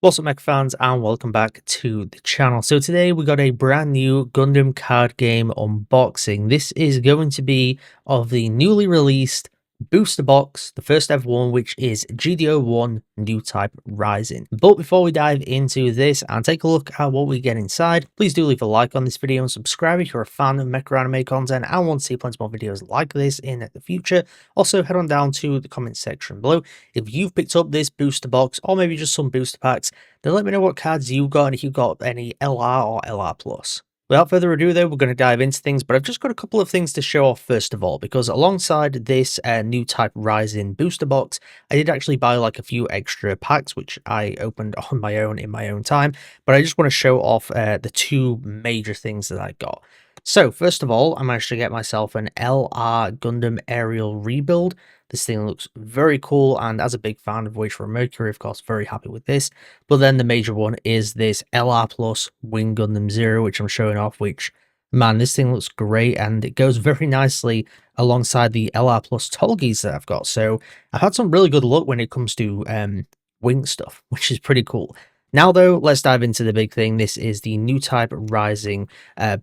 What's up, Mecha fans, and welcome back to the channel. So today we got a brand new Gundam Card Game unboxing. This is going to be of the newly released booster box, the first ever one, which is GD01 Newtype Rising. But before we dive into this and take a look at what we get inside, please do leave a like on this video and subscribe if you're a fan of mecha anime content and want to see plenty more videos like this in the future. Also, head on down to the comment section below if you've picked up this booster box or maybe just some booster packs. Then let me know what cards you got and if you got any LR or LR+. Without further ado though, we're going to dive into things, but I've just got a couple of things to show off first of all, because alongside this Newtype Rising booster box, I did actually buy like a few extra packs, which I opened on my own in my own time, but I just want to show off the two major things that I got. So first of all, I managed to get myself an LR Gundam aerial rebuild. This thing looks very cool, and as a big fan of Voyage for Mercury, of course, very happy with this. But then the major one is this LR Plus Wing Gundam Zero, which I'm showing off, which, man, this thing looks great, and it goes very nicely alongside the LR Plus Tolgis that I've got. So I've had some really good luck when it comes to wing stuff, which is pretty cool. Now, though, let's dive into the big thing. This is the Newtype Rising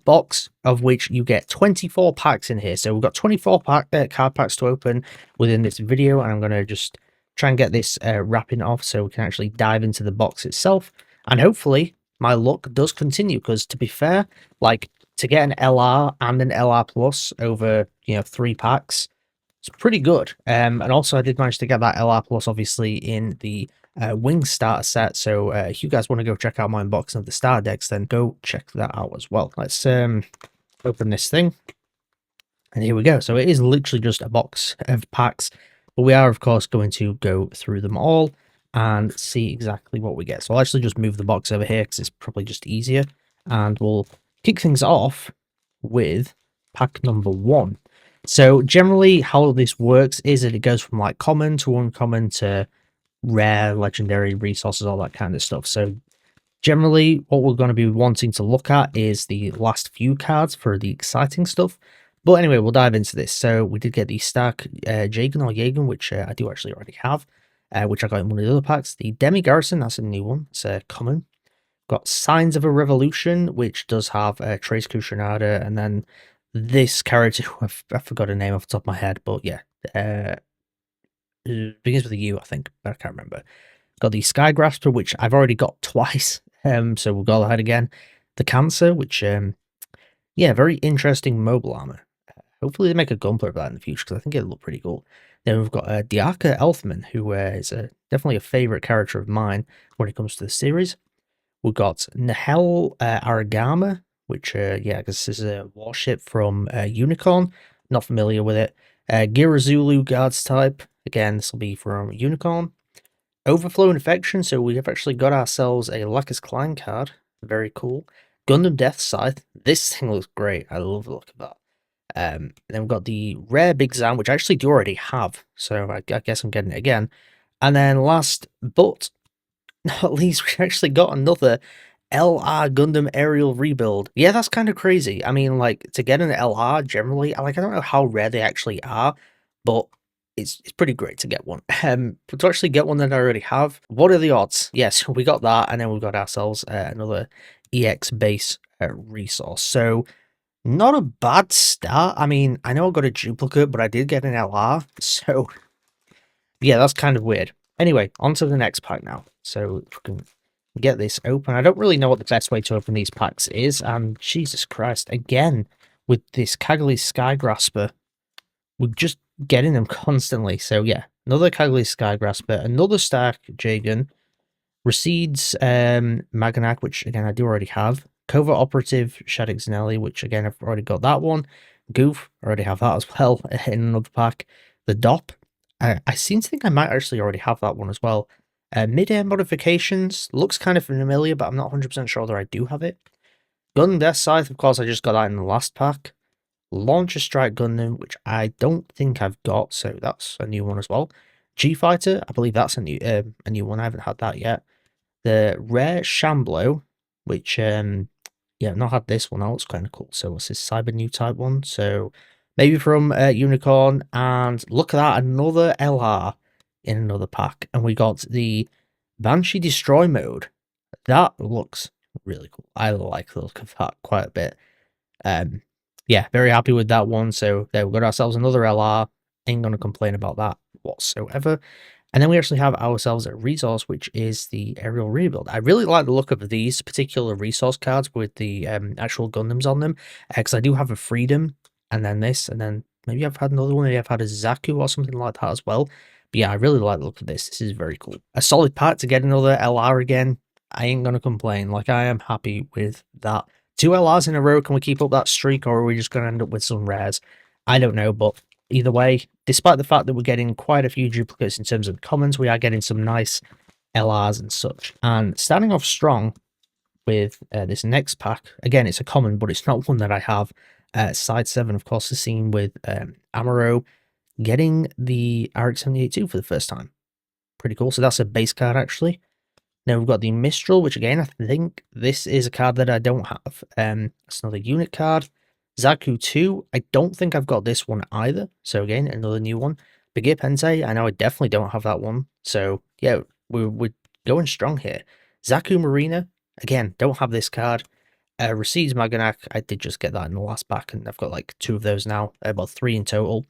box, of which you get 24 packs in here. So we've got 24 card packs to open within this video, and I'm going to just try and get this wrapping off so we can actually dive into the box itself. And hopefully my luck does continue, because to be fair, like, to get an LR and an LR Plus over, 3 packs, it's pretty good. And also I did manage to get that LR Plus, obviously, in the wing starter set. So if you guys want to go check out my unboxing of the starter decks, then go check that out as well. Let's open this thing, and here we go. So it is literally just a box of packs, but we are of course going to go through them all and see exactly what we get. So I'll actually just move the box over here because it's probably just easier, and we'll kick things off with pack number 1. So generally how this works is that it goes from like common to uncommon to rare, legendary, resources, all that kind of stuff. So generally what we're going to be wanting to look at is the last few cards for the exciting stuff. But anyway, we'll dive into this. So we did get the Stark Jagan or Jagan, which I do actually already have, which I got in one of the other packs. The Demi Garrison, that's a new one. It's a common. Got Signs of a Revolution, which does have Trace Kushinaga, and then this character, I forgot her name off the top of my head, but yeah, begins with a U, I think, but I can't remember. Got the Sky Grasper, which I've already got twice, so we'll go ahead again. The Cancer, which, yeah, very interesting mobile armor. Hopefully they make a gunpla of that in the future, because I think it'll look pretty cool. Then we've got Diaka Elfman, who is definitely a favorite character of mine when it comes to the series. We've got Nahel Aragama, which, yeah, I guess this is a warship from Unicorn. Not familiar with it. Girazulu Guards type. Again, this will be from Unicorn. Overflow Infection, so we have actually got ourselves a Lacus Klein card. Very cool. Gundam Death Scythe. This thing looks great. I love the look of that. Then we've got the Rare Big Zam, which I actually do already have, so I guess I'm getting it again. And then last but not least, we actually got another LR Gundam aerial rebuild. Yeah, that's kind of crazy. I mean, like, to get an LR generally, I don't know how rare they actually are, but it's pretty great to get one. But to actually get one that I already have, what are the odds? Yes, we got that, and then we've got ourselves another EX base resource. So not a bad start. I mean, I know I got a duplicate, but I did get an LR, so yeah, that's kind of weird. Anyway, on to the next pack now. So if we can get this open. I don't really know what the best way to open these packs is, and Jesus Christ, again, with this Cagli's Sky Grasper, we're just getting them constantly. So yeah, another Cagli's Sky Grasper, another Stark Jagan, Recedes Maganak, which again I do already have, Covert Operative Shadix Zanelli, which again I've already got that one, Goof, I already have that as well in another pack, the DOP, I seem to think I might actually already have that one as well. Mid-air modifications looks kind of familiar, but I'm not 100% sure whether I do have it. Gundam Death Scythe, of course, I just got that in the last pack. Launcher Strike Gundam, which I don't think I've got, so that's a new one as well. G-Fighter, I believe that's a new one. I haven't had that yet. The Rare Shamblo, which, yeah, I've not had this one. That looks kind of cool. So what's this? Cyber New Type one. So maybe from Unicorn. And look at that, another LR in another pack. And we got the Banshee Destroy Mode. That looks really cool. I like the look of that quite a bit. Yeah, very happy with that one. So there, we've got ourselves another LR. Ain't gonna complain about that whatsoever. And then we actually have ourselves a resource, which is the aerial rebuild. I really like the look of these particular resource cards with the actual Gundams on them, because I do have a Freedom, and then this, and then maybe I've had another one. Maybe I've had a Zaku or something like that as well. But yeah, I really like the look of this. This is very cool. A solid pack to get another LR again. I ain't gonna complain. Like, I am happy with that. 2 LRs in a row. Can we keep up that streak, or are we just gonna end up with some rares? I don't know, but either way, despite the fact that we're getting quite a few duplicates in terms of commons, we are getting some nice LRs and such. And starting off strong with this next pack, again, it's a common, but it's not one that I have. Side 7, of course, is seen with Amaro getting the RX-78-2 for the first time. Pretty cool. So that's a base card, actually. Now we've got the Mistral, which again, I think this is a card that I don't have. It's another unit card. Zaku 2, I don't think I've got this one either. So again, another new one. Begir Pensei, I know I definitely don't have that one. So yeah, we're going strong here. Zaku Marina, again, don't have this card. Recedes Maganak, I did just get that in the last pack, and I've got like 2 of those now, about 3 in total.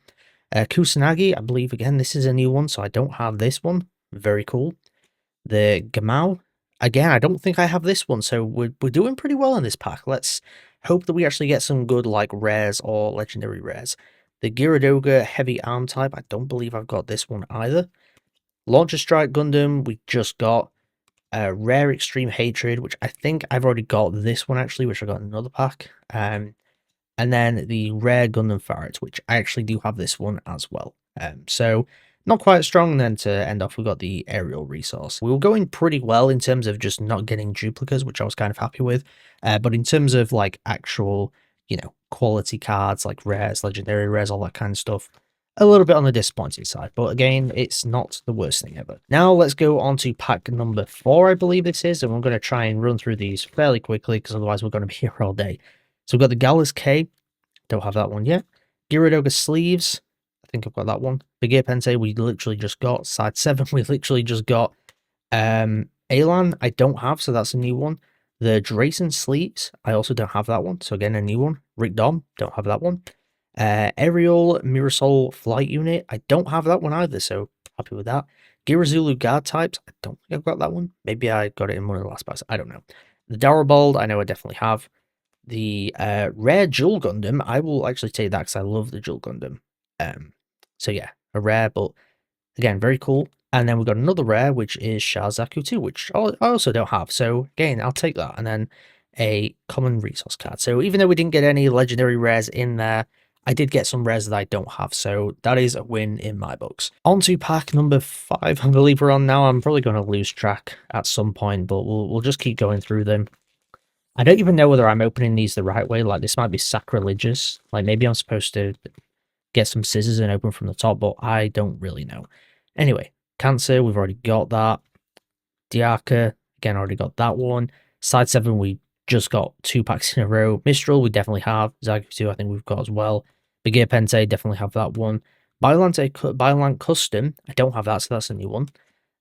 Kusanagi, I believe, again, this is a new one, so I don't have this one. Very cool. The Gamao, again, I don't think I have this one, so we're doing pretty well in this pack. Let's hope that we actually get some good, like, rares or legendary rares. The Gyaradoga Heavy Arm type, I don't believe I've got this one either. Launcher Strike Gundam, we just got Rare Extreme Hatred, which I think I've already got this one, actually, which I got in another pack. And then the Rare Gundam Ferret, which I actually do have this one as well. So not quite strong. And then to end off, we got the aerial resource. We were going pretty well in terms of just not getting duplicates, which I was kind of happy with. But in terms of like actual, you know, quality cards like rares, legendary rares, all that kind of stuff, a little bit on the disappointing side. But again, it's not the worst thing ever. Now let's go on to pack number 4, I believe this is. And we're going to try and run through these fairly quickly because otherwise we're going to be here all day. So we've got the Gallus K. Don't have that one yet. Gyaradoga Sleeves. I think I've got that one. Begir Pensei, we literally just got. Side 7, we literally just got. Elan, I don't have, so that's a new one. The Drayson Sleeves, I also don't have that one, so again, a new one. Rick Dom, don't have that one. Aerial Mirasol Flight Unit, I don't have that one either, so happy with that. Girazulu Guard Types, I don't think I've got that one. Maybe I got it in one of the last packs, I don't know. The Darabald, I know I definitely have. The rare Jewel Gundam, I will actually take that because I love the Jewel Gundam. So yeah, a rare, but again, very cool. And then we've got another rare, which is Zaku 2, which I also don't have. So again, I'll take that. And then a common resource card. So even though we didn't get any legendary rares in there, I did get some rares that I don't have. So that is a win in my books. On to pack number 5, I believe we're on now. I'm probably going to lose track at some point, but we'll just keep going through them. I don't even know whether I'm opening these the right way. Like, this might be sacrilegious. Like, maybe I'm supposed to get some scissors and open from the top, but I don't really know. Anyway, Cancer, we've already got that. Diaka, again, already got that one. Side 7, we just got 2 packs in a row. Mistral, we definitely have. Zaku 2, I think we've got as well. Begir Pensei, definitely have that one. Biolant Custom, I don't have that, so that's a new one.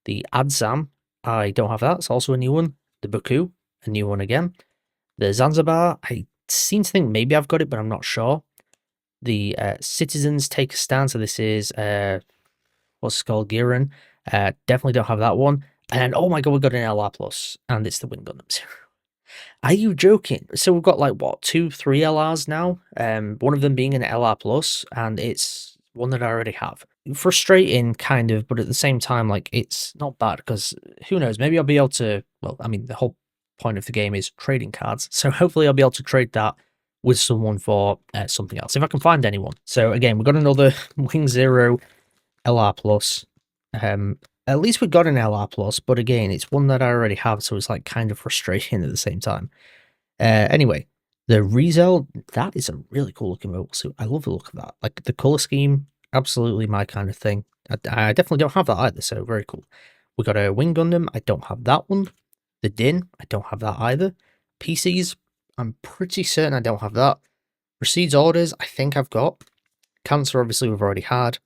The Adsam, I don't have that, it's also a new one. The Baku, a new one again. The Zanzibar, I seem to think maybe I've got it, but I'm not sure. The Citizens Take a Stand, so this is, what's it called, Giran. Definitely don't have that one. And then, oh my god, we've got an LR Plus, and it's the Wing Gundams. Are you joking? So we've got like, what, 2, 3 LRs now? One of them being an LR Plus, and it's one that I already have. Frustrating, kind of, but at the same time, like, it's not bad, because who knows, maybe I'll be able to, well, I mean, the whole point of the game is trading cards, so hopefully I'll be able to trade that with someone for something else, if I can find anyone. So again, we've got another Wing Zero LR Plus. At least we got an LR Plus, but again, it's one that I already have, so it's like kind of frustrating at the same time. Anyway, the Rizel, that is a really cool looking mobile suit. I love the look of that. Like, the color scheme, absolutely my kind of thing. I definitely don't have that either, so very cool. We got a Wing Gundam, I don't have that one. The Din, I don't have that either. PCs, I'm pretty certain I don't have that. Recedes Orders, I think I've got. Cancer, obviously, we've already had.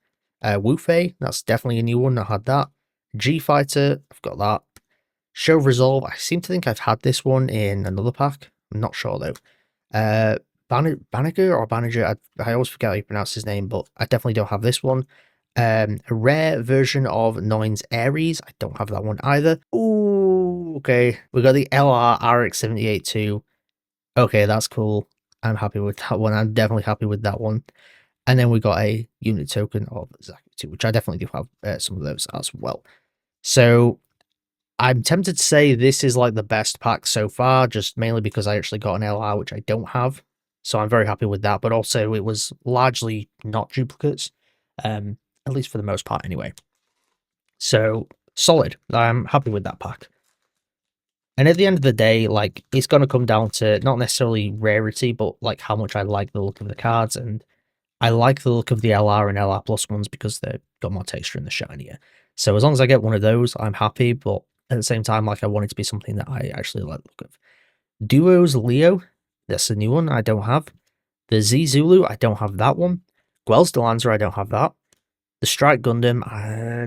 Wufei, that's definitely a new one, I had that. G-Fighter, I've got that. Show of Resolve, I seem to think I've had this one in another pack. I'm not sure though. Banniger or Banniger, I always forget how you pronounce his name, but I definitely don't have this one. A rare version of Noin's Ares, I don't have that one either. Ooh, okay. We got the LR RX-78 too. Okay, that's cool. I'm happy with that one. I'm definitely happy with that one. And then we got a unit token of Zaki 2, which I definitely do have some of those as well. So I'm tempted to say this is like the best pack so far, just mainly because I actually got an LR, which I don't have. So I'm very happy with that, but also it was largely not duplicates, at least for the most part anyway. So solid. I'm happy with that pack. And at the end of the day, like, it's going to come down to not necessarily rarity, but like how much I like the look of the cards. And I like the look of the LR and LR plus ones because they've got more texture and they're shinier. So as long as I get one of those, I'm happy. But at the same time, like, I want it to be something that I actually like the look of. Duos Leo, that's a new one I don't have. The Z Zulu, I don't have that one. Guel's Delanza, I don't have that. The Strike Gundam,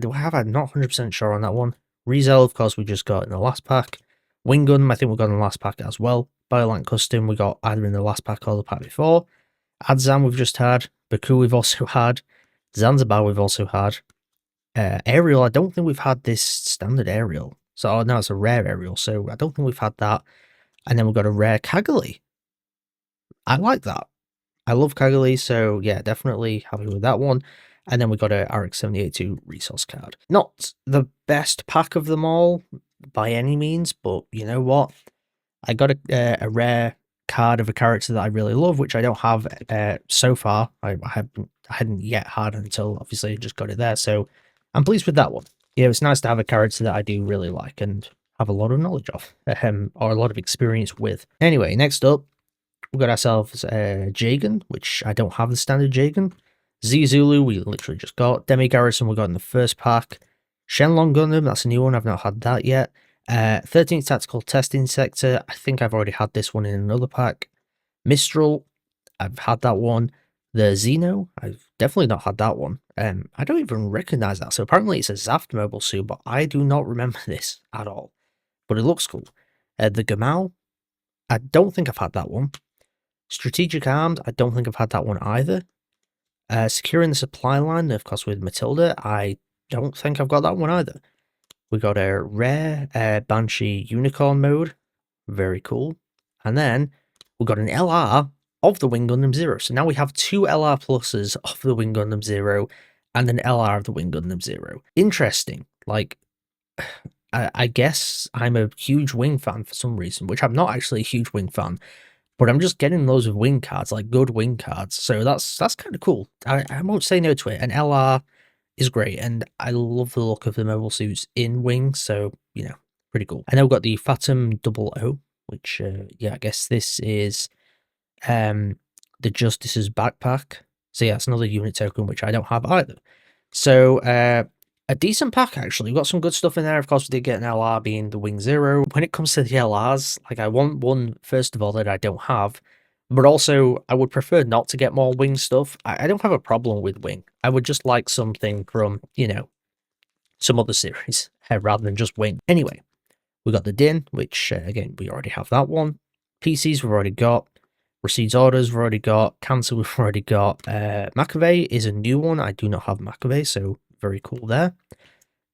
do I have? I'm not 100% sure on that one. Rizel, of course, we just got in the last pack. Wing Gundam, I think we got in the last pack as well. Biolant Custom, we got either in the last pack or the pack before. Adzam, we've just had. Baku, we've also had. Zanzibar, we've also had. Aerial, I don't think we've had this standard aerial. So, no, it's a rare aerial, so I don't think we've had that. And then we've got a rare Kaggle. I like that. I love Kaggle, so yeah, definitely happy with that one. And then we got a RX-78 resource card. Not the best pack of them all by any means, but you know what? I got a rare card of a character that I really love, which I don't have so far. I hadn't yet had until obviously I just got it there, so I'm pleased with that one. Yeah, it's nice to have a character that I do really like and have a lot of knowledge of, or a lot of experience with. Anyway, next up, we got ourselves Jagan, which I don't have the standard Jagan. Z Zulu, we literally just got. Demi Garrison, we got in the first pack. Shenlong Gundam, that's a new one, I've not had that yet. 13th Tactical Testing Sector, I think I've already had this one in another pack. Mistral, I've had that one. The Xeno, I've definitely not had that one. I don't even recognize that, so apparently it's a Zaft mobile suit, but I do not remember this at all. But it looks cool. The Gamal, I don't think I've had that one. Strategic Arms, I don't think I've had that one either. Securing the Supply Line, of course, with Matilda, I don't think I've got that one either. We got a rare Banshee Unicorn mode, very cool. And then we got an LR of the Wing Gundam Zero. So now we have two LR pluses of the Wing Gundam Zero and an LR of the Wing Gundam Zero. Interesting. Like, I guess I'm a huge Wing fan for some reason, which I'm not actually a huge Wing fan. But I'm just getting loads of wing cards, like good wing cards. So that's kind of cool. I won't say no to it. And LR is great. And I love the look of the mobile suits in wings. So, you know, pretty cool. And then we've got the Fatum 00, which, yeah, I guess this is the Justice's backpack. So, yeah, it's another unit token, which I don't have either. So, a decent pack, actually. We've got some good stuff in there. Of course, we did get an LR being the Wing Zero. When it comes to the LRs, like, I want one, first of all, that I don't have. But also, I would prefer not to get more Wing stuff. I don't have a problem with Wing. I would just like something from, you know, some other series, rather than just Wing. Anyway, we got the Din, which, again, we already have that one. PCs we've already got. Recedes Orders we've already got. Cancer we've already got. Maccabee is a new one. I do not have Maccabee, so very cool there.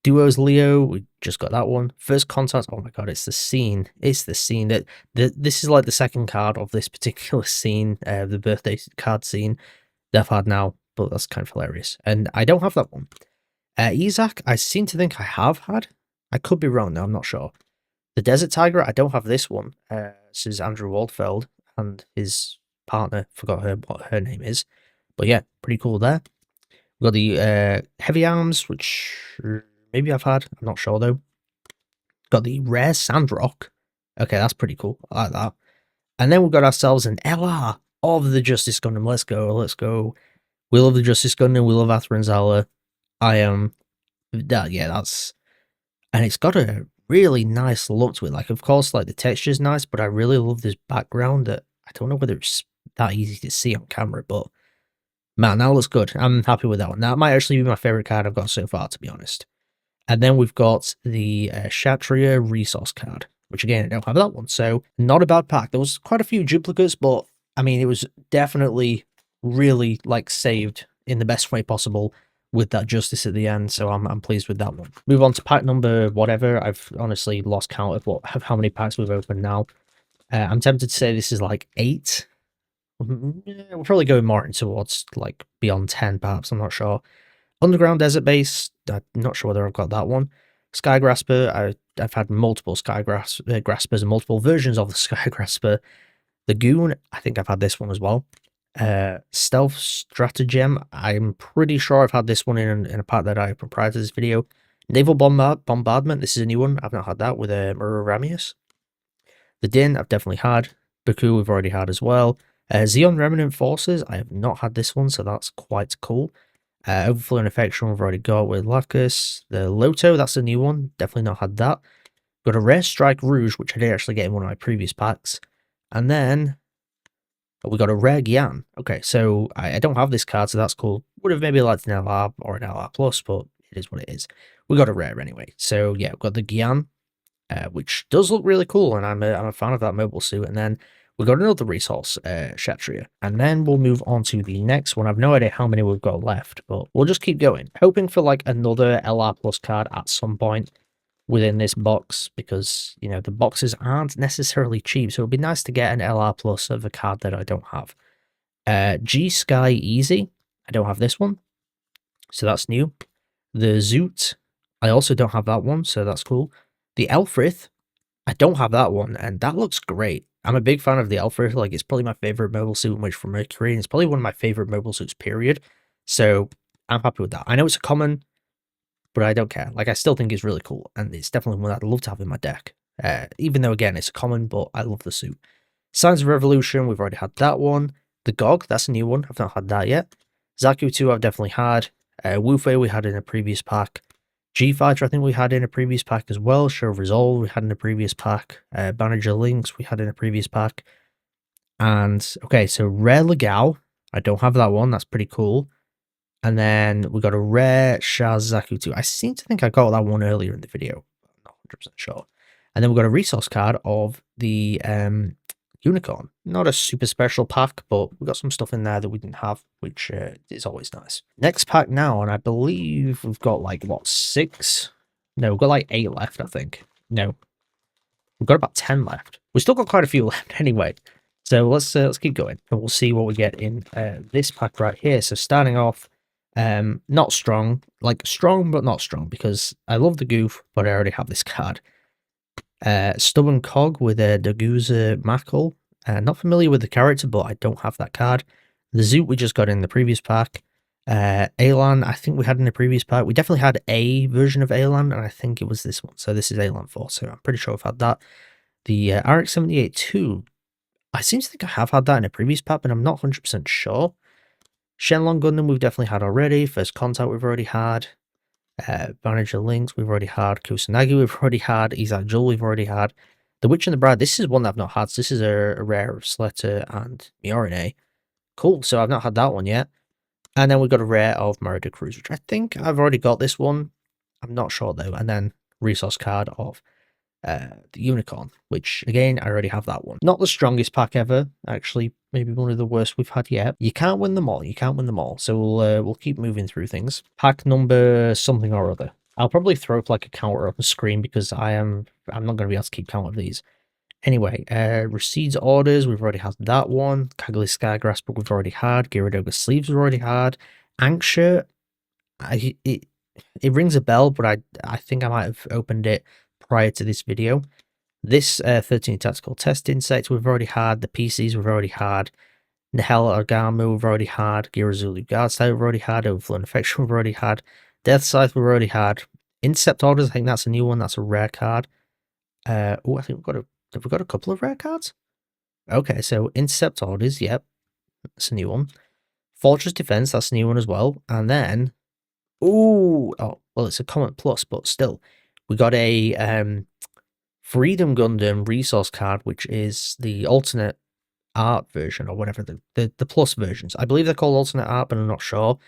Duos Leo, we just got that one. First Contact, oh my god, it's the scene. It's the scene that this is like the second card of this particular scene, the birthday card scene that I've had now, but that's kind of hilarious. And I don't have that one. Isaac, I seem to think I have had. I could be wrong though, I'm not sure. The Desert Tiger, I don't have this one. This is Andrew Waldfeld and his partner, forgot what her name is. But yeah, pretty cool there. We've got the Heavy Arms, which maybe I've had. I'm not sure, though. Got the Rare Sandrock. Okay, that's pretty cool. I like that. And then we've got ourselves an LR of the Justice Gundam. Let's go, let's go. We love the Justice Gundam. We love Atherinzala. I am... yeah, that's... And it's got a really nice look to it. Like, of course, like, the texture's nice, but I really love this background that... I don't know whether it's that easy to see on camera, but... Man, that looks good. I'm happy with that one. That might actually be my favourite card I've got so far, to be honest. And then we've got the Kshatriya resource card, which again, I don't have that one. So not a bad pack. There was quite a few duplicates, but I mean, it was definitely really like saved in the best way possible with that justice at the end. So I'm pleased with that one. Move on to pack number whatever. I've honestly lost count of how many packs we've opened now. I'm tempted to say this is like 8. We're probably going more in towards like beyond 10 perhaps, I'm not sure. Underground Desert Base, I'm not sure whether I've got that one. Sky Grasper, I've had multiple Graspers and multiple versions of the Sky Grasper. The Goon, I think I've had this one as well. Stealth Stratagem, I'm pretty sure I've had this one in a pack that I opened prior to this video. Naval Bombardment, this is a new one. I've not had that with Mururamius. The Din, I've definitely had. Baku, we've already had as well. Zeon Remnant Forces, I have not had this one, so that's quite cool. Overflow and Affection, we've already got with Lacus. The Loto, that's a new one. Definitely not had that. Got a Rare Strike Rouge, which I did actually get in one of my previous packs. And then we got a Rare Gyan. Okay, so I don't have this card, so that's cool. Would have maybe liked an LR or an LR Plus, but it is what it is. We got a Rare anyway. So yeah, we've got the Gyan, which does look really cool, and I'm a fan of that mobile suit. And then we got another resource, Kshatriya. And then we'll move on to the next one. I've no idea how many we've got left, but we'll just keep going. Hoping for like another LR Plus card at some point within this box, because, you know, the boxes aren't necessarily cheap. So it'd be nice to get an LR Plus of a card that I don't have. G-Sky Easy. I don't have this one, so that's new. The Zoot. I also don't have that one, so that's cool. The Elfrith. I don't have that one, and that looks great. I'm a big fan of the Elfrith. Like, it's probably my favorite mobile suit in Wish for Mercury, and it's probably one of my favorite mobile suits, period. So I'm happy with that. I know it's a common, but I don't care. Like, I still think it's really cool, and it's definitely one I'd love to have in my deck. Even though, again, it's a common, but I love the suit. Signs of Revolution, we've already had that one. The Gog, that's a new one. I've not had that yet. Zaku 2, I've definitely had. Wufei, we had in a previous pack. G-Fighter, I think we had in a previous pack as well. Show of Resolve, we had in a previous pack. Manager Links, we had in a previous pack. And, okay, so Rare Legao, I don't have that one. That's pretty cool. And then we got a Rare Shaz Zaku 2. I seem to think I got that one earlier in the video. I'm not 100% sure. And then we got a resource card of the Unicorn. Not a super special pack, but we got some stuff in there that we didn't have, which is always nice. Next pack now, and I believe we've got like, what, 6? No, we've got like 8 left, I think. No, we've got about 10 left. We've still got quite a few left anyway. So let's keep going, and we'll see what we get in this pack right here. So starting off, not strong, like strong but not strong, because I love the Goof, but I already have this card. Stubborn Cog with a Daguza Mackle. Not familiar with the character, but I don't have that card. The Zoot we just got in the previous pack. Alan, I think we had in the previous pack. We definitely had a version of Alan, and I think it was this one. So this is Alan 4, so I'm pretty sure I've had that. The RX-78-2, I seem to think I have had that in a previous pack, but I'm not 100% sure. Shenlong Gundam we've definitely had already. First Contact we've already had. Manager Links we've already had. Kusanagi we've already had. Isaac Jul we've already had. The Witch and the Bride, this is one that I've not had. So this is a rare of Sletter and Miorine. Cool, so I've not had that one yet. And then we've got a rare of Merida Cruz, which I think I've already got this one. I'm not sure though. And then resource card of the Unicorn, which again, I already have that one. Not the strongest pack ever, actually. Maybe one of the worst we've had yet. You can't win them all. You can't win them all. So we'll keep moving through things. Pack number something or other. I'll probably throw up like a counter on the screen because I'm not going to be able to keep count of these. Anyway, Recedes Orders, we've already had that one. Kagli Sky Grasper we've already had. Gyaradoga Sleeves we've already had. Ankshirt, it rings a bell, but I think I might have opened it prior to this video. This 13 Tactical Test Insect we've already had. The PCs we've already had. Nihel Argama we've already had. Girazulu Guardstyle we've already had. Overflow and Affection we've already had. Death Scythe we've already had. Intercept Orders, I think that's a new one. That's a rare card. Oh, I think have we got a couple of rare cards? Okay, so Intercept Orders, yep. That's a new one. Fortress Defense, that's a new one as well. And then, oh, well, it's a Comet Plus, but still. We got a Freedom Gundam resource card, which is the alternate art version, or whatever, the plus versions. I believe they're called alternate art, but I'm not sure.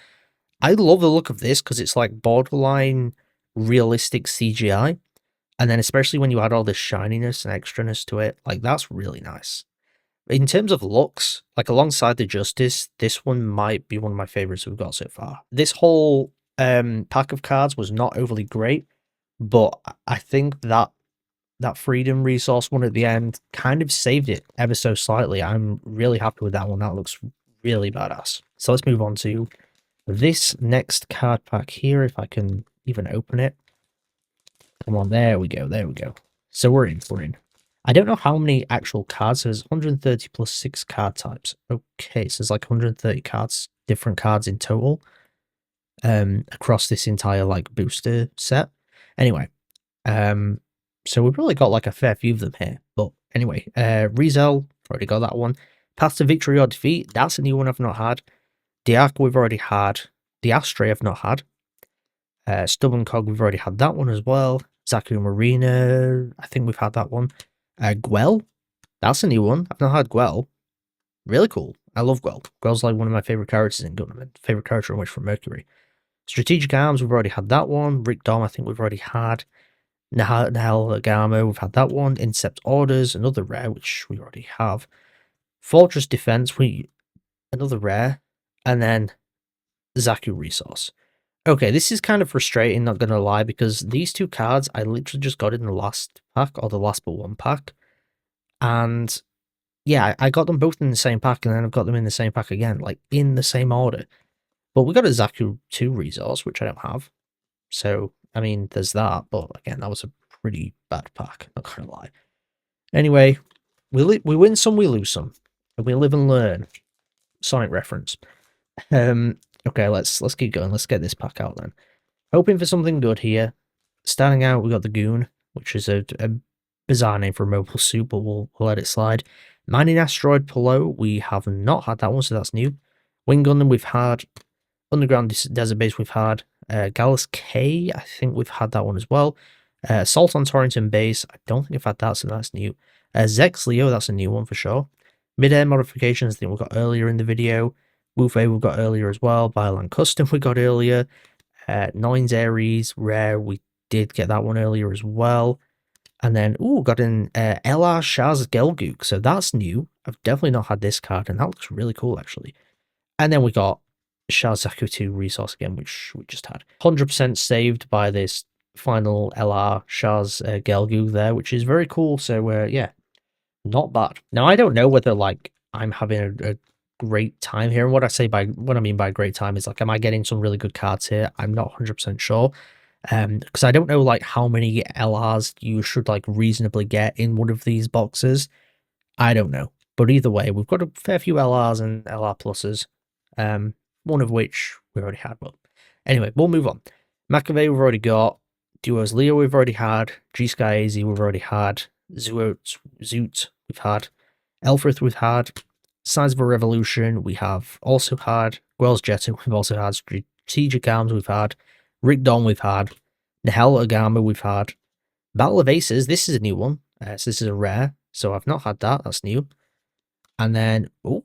I love the look of this because it's like borderline realistic CGI. And then especially when you add all this shininess and extraness to it, like that's really nice. In terms of looks, like alongside the Justice, this one might be one of my favorites we've got so far. This whole pack of cards was not overly great, but I think that Freedom resource one at the end kind of saved it ever so slightly. I'm really happy with that one. That looks really badass. So let's move on to this next card pack here, if I can even open it. Come on, there we go, there we go. So we're in. I don't know how many actual cards. There's 130 plus 6 card types. Okay, so there's like 130 cards, different cards in total, across this entire like booster set. Anyway, so we've really got like a fair few of them here. But anyway, Rizel, already got that one. Path to Victory or Defeat, that's a new one I've not had. Diak we've already had. The Astray I've not had. Stubborn Cog, we've already had that one as well. Zaku Marina, I think we've had that one. Gwell, that's a new one. I've not had Gwell. Really cool. I love Gwell. Gwell's like one of my favourite characters in Gundam. Favourite character in Wish from Mercury. Strategic Arms, we've already had that one. Rick Dom, I think we've already had. Nahal Agama, we've had that one. Incept Orders, another rare, which we already have. Fortress Defense, another rare. And then Zaku Resource. Okay, this is kind of frustrating, not gonna lie, because these two cards I literally just got in the last pack, or the last but one pack. And yeah, I got them both in the same pack, and then I've got them in the same pack again, like in the same order. But we got a Zaku 2 resource, which I don't have. So, I mean, there's that, but again, that was a pretty bad pack, not gonna lie. Anyway, we win some, we lose some. And we live and learn. Sonic reference. Okay, let's keep going. Let's get this pack out then. Hoping for something good here. Starting out, we got the Goon, which is a bizarre name for a mobile suit, but we'll let it slide. Mining Asteroid Polo, we have not had that one, so that's new. Wing Gundam, we've had. Underground Desert Base, we've had. Gallus K, I think we've had that one as well. Assault on Torrington Base, I don't think I've had that, so that's new. Zex Leo, that's a new one for sure. Mid-air modifications, I think we got earlier in the video. Wufei we've got earlier as well. Bioland Custom we got earlier. Nines Ares Rare, we did get that one earlier as well. And then, got an LR Shaz Gelgook, so that's new. I've definitely not had this card, and that looks really cool, actually. And then we got Shaz Zaku 2 resource again, which we just had. 100% saved by this final LR Shaz Gelgook there, which is very cool, so yeah, not bad. Now, I don't know whether, like, I'm having a great time here, and what I mean by great time is, like, am I getting some really good cards here? I'm not 100% sure. Because I don't know like how many LRs you should like reasonably get in one of these boxes. I don't know, but either way, we've got a fair few LRs and LR pluses. One of which we already had. Well, anyway, we'll move on. McAvey we've already got. Duos Leo we've already had. G Sky AZ we've already had. Zoot we've had. Elfrith we've had. Signs of a Revolution we have also had. Gwell's Jetta we've also had. Strategic Arms we've had. Rick Don we've had. Nahel Agama we've had. Battle of Aces, this is a new one. So this is a rare, so I've not had that, that's new. And then, so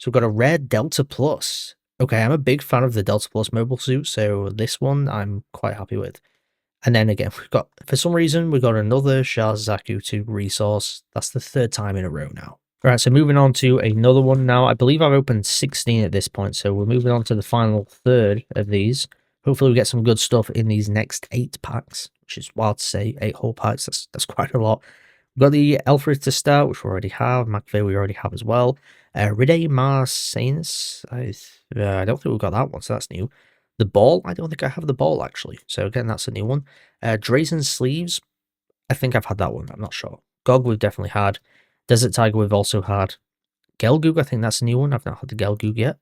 we've got a rare Delta Plus. Okay, I'm a big fan of the Delta Plus mobile suit, so this one I'm quite happy with. And then again, we've got, for some reason, we've got another Shaz Zaku 2 resource. That's the third time in a row now. Alright, so moving on to another one now. I believe I've opened 16 at this point, so we're moving on to the final third of these. Hopefully we get some good stuff in these next 8 packs, which is wild to say, 8 whole packs, that's quite a lot. We've got the Elfrith to start, which we already have. McVeigh we already have as well. Ride Marsanus, I don't think we've got that one, so that's new. The Ball, I don't think I have the Ball actually, so again, that's a new one. Drazen Sleeves, I think I've had that one, I'm not sure. Gog we've definitely had. Desert Tiger we've also had. Gelgoog, I think that's a new one, I've not had the Gelgoog yet.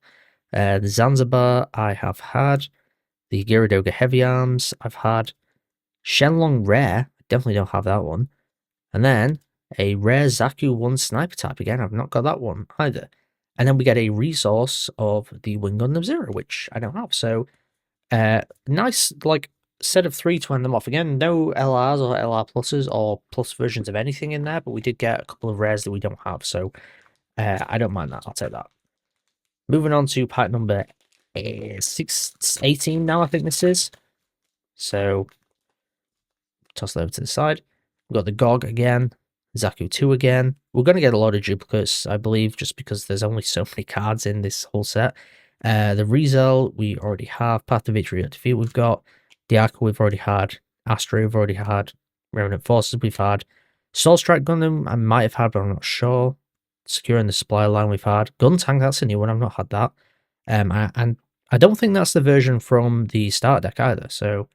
The Zanzibar I have had. The Gyaradoga Heavy Arms I've had. Shenlong Rare, I definitely don't have that one. And then a rare Zaku 1 Sniper Type, again, I've not got that one either. And then we get a resource of the Wing Gundam Zero, which I don't have. So, nice, like, set of 3 to end them off. Again, no LRs or LR pluses or plus versions of anything in there, but we did get a couple of rares that we don't have. So, I don't mind that, I'll take that. Moving on to pack number 18 now, I think this is. So, toss that over to the side. We've got the GOG again, Zaku 2 again. We're going to get a lot of duplicates, I believe, just because there's only so many cards in this whole set. The Rizel, we already have. Path to Victory or Defeat, we've got. Diaka, we've already had. Astra, we've already had. Remnant Forces, we've had. Soul Strike Gundam, I might have had, but I'm not sure. Securing the Supply Line, we've had. Gun Tank, that's a new one, I've not had that. And I don't think that's the version from the start deck either, so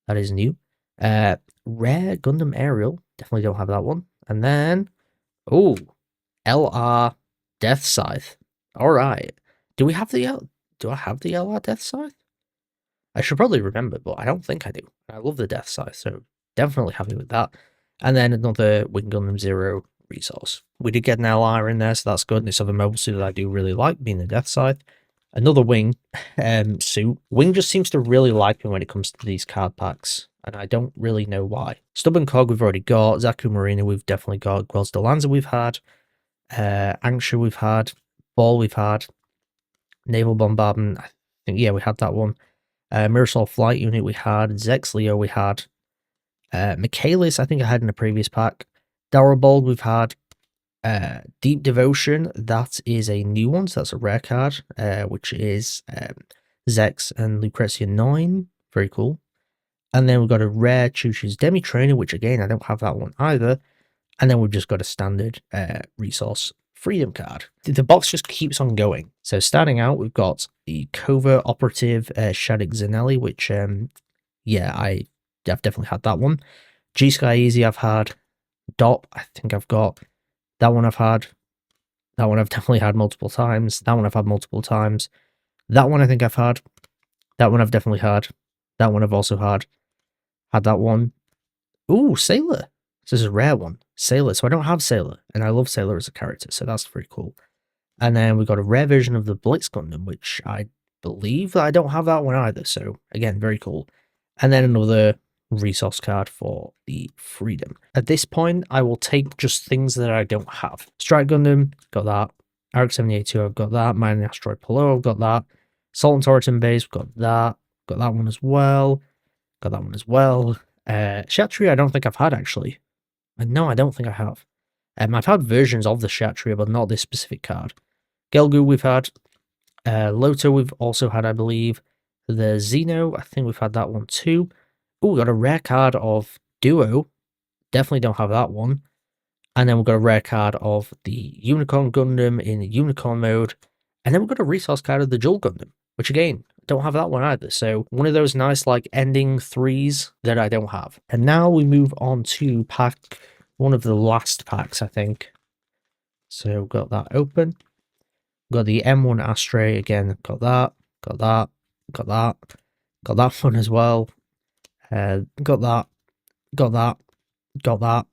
that is new. Rare Gundam Aerial, definitely don't have that one. And then, oh, LR Death Scythe. All right. Do I have the LR Death Scythe? I should probably remember, but I don't think I do. I love the Death Scythe, so definitely happy with that. And then another Wing Gundam Zero resource. We did get an LR in there, so that's good. This other mobile suit that I do really like, being the Death Scythe. Another Wing suit. Wing just seems to really like me when it comes to these card packs, and I don't really know why. Stubborn Cog we've already got. Zaku Marina we've definitely got. Quells de Lanza we've had. Anksha we've had. Ball we've had. Naval Bombardment, I think, yeah, we had that one. Mirasol Flight Unit we had. Zex Leo we had. Michaelis, I think I had in a previous pack. Darabold we've had. Deep Devotion, that is a new one, so that's a rare card, which is Zex and Lucrezia 9. Very cool. And then we've got a rare Choo-Choo's Demi Trainer, which again, I don't have that one either. And then we've just got a standard resource Freedom card. The box just keeps on going. So starting out, we've got the Covert Operative Shadik Zanelli, which, yeah, I've definitely had that one. G-Sky Easy I've had. Dop, I think I've got. That one I've had. That one I've definitely had multiple times. That one I've had multiple times. That one I think I've had. That one I've definitely had. That one I've also had. Had that one. Ooh, Sailor. This is a rare one. Sailor. So I don't have Sailor. And I love Sailor as a character. So that's very cool. And then we've got a rare version of the Blitz Gundam, which I believe that I don't have that one either. So again, very cool. And then another resource card for the Freedom. At this point, I will take just things that I don't have. Strike Gundam, got that. Arc 78-2, I've got that. Mining Asteroid Polo, I've got that. Salt and Toritan Base, got that. Got that one as well. Got that one as well. Shatria, I don't think I've had actually. No, I don't think I have. I've had versions of the Shatria, but not this specific card. Gelgu we've had. Loto we've also had, I believe. The Xeno, I think we've had that one too. Oh, we got a rare card of Duo. Definitely don't have that one. And then we've got a rare card of the Unicorn Gundam in Unicorn mode. And then we've got a resource card of the Jewel Gundam, which again, don't have that one either. So one of those nice like ending threes that I don't have. And now we move on to pack, one of the last packs, I think. So we've got that open. We've got the M1 Astray again. Got that. Got that. Got that. Got that one as well. Got that. Got that. Got that.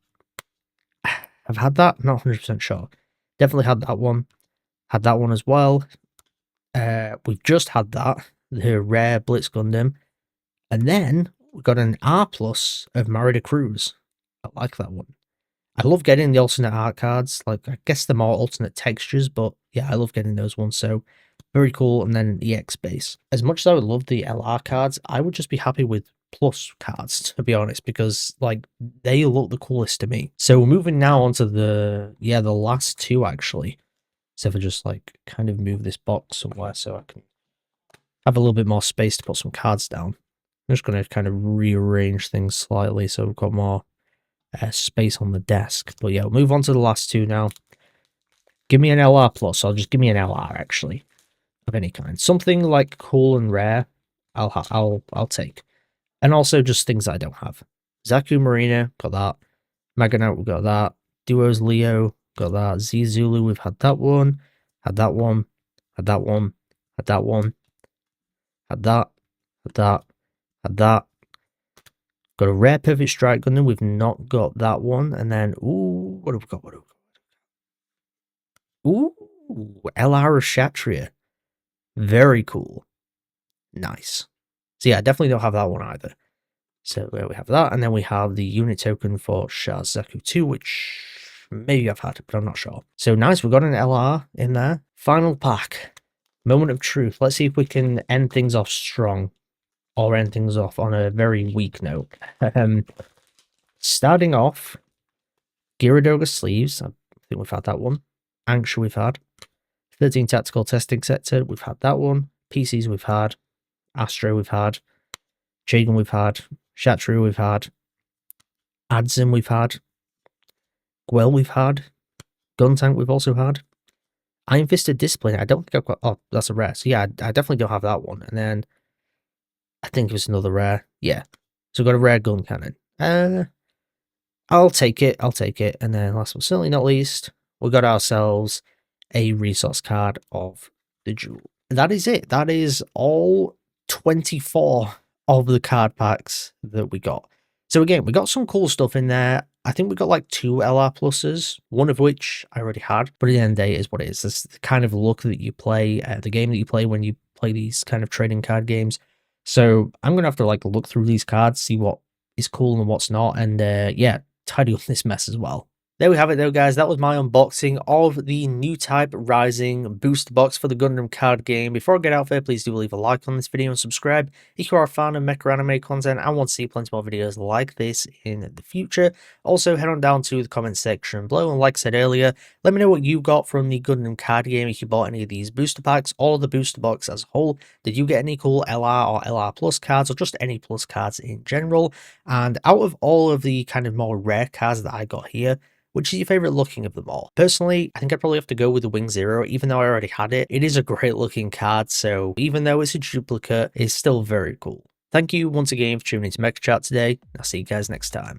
I've had that. Not 100% sure. Definitely had that one. Had that one as well. We've just had that. The rare Blitz Gundam. And then we got an R+ of Marida Cruz. I like that one. I love getting the alternate art cards. Like, I guess they're more alternate textures, but yeah, I love getting those ones. So, very cool. And then an EX base. As much as I would love the LR cards, I would just be happy with plus cards, to be honest, because, like, they look the coolest to me. So, we're moving now on to the last two, actually. So, if I just, like, kind of move this box somewhere so I can have a little bit more space to put some cards down. I'm just going to kind of rearrange things slightly so we've got more space on the desk. But yeah, we'll move on to the last two now. Give me an LR plus, or just give me an LR actually, of any kind. Something like cool and rare, I'll take. And also just things I don't have. Zaku Marina, got that. Maganaut, we got that. Duos Leo, got that. Z Zulu, we've had that one. Had that one. Had that one. Had that one. Had that. Had that. Had that. Got a rare Perfect Strike Gundam. We've not got that one. And then, ooh, what have we got? What have we got? Ooh, LR of Shatria. Very cool. Nice. So yeah, I definitely don't have that one either. So we have that. And then we have the unit token for Shaz Zaku 2, which maybe I've had, but I'm not sure. So nice, we've got an LR in there. Final pack. Moment of truth. Let's see if we can end things off strong. Or end things off on a very weak note. Starting off, Gyaradoga sleeves. I think we've had that one. Anksha we've had. 13 Tactical Testing Sector, we've had that one. PCs we've had. Astro we've had. Jagan we've had. Shatru we've had. Adzim we've had. Gwell we've had. Guntank we've also had. Iron Fisted Discipline, I don't think I've got... Oh, that's a rare. So yeah, I definitely don't have that one. And then I think it was another rare. Yeah. So we've got a rare gun cannon. I'll take it. And then last but certainly not least, we got ourselves a resource card of the Jewel. That is it. That is all 24 of the card packs that we got. So again, we got some cool stuff in there. I think we got like 2 LR pluses, one of which I already had, but at the end of the day, it is what it is. This is the kind of look that you play, the game that you play when you play these kind of trading card games. So I'm going to have to like look through these cards, see what is cool and what's not, and yeah, tidy up this mess as well. There we have it though, guys. That was my unboxing of the Newtype Rising booster box for the Gundam Card Game. Before I get out there, please do leave a like on this video and subscribe if you are a fan of Mecha anime content and want to see plenty more videos like this in the future. Also, head on down to the comment section below, and like I said earlier, let me know what you got from the Gundam Card Game, if you bought any of these booster packs or the booster box as a whole. Did you get any cool LR or LR Plus cards, or just any Plus cards in general? And out of all of the kind of more rare cards that I got here, which is your favorite looking of them all? Personally, I think I'd probably have to go with the Wing Zero, even though I already had it. It is a great looking card, so even though it's a duplicate, it's still very cool. Thank you once again for tuning into Mecha Chat today, and I'll see you guys next time.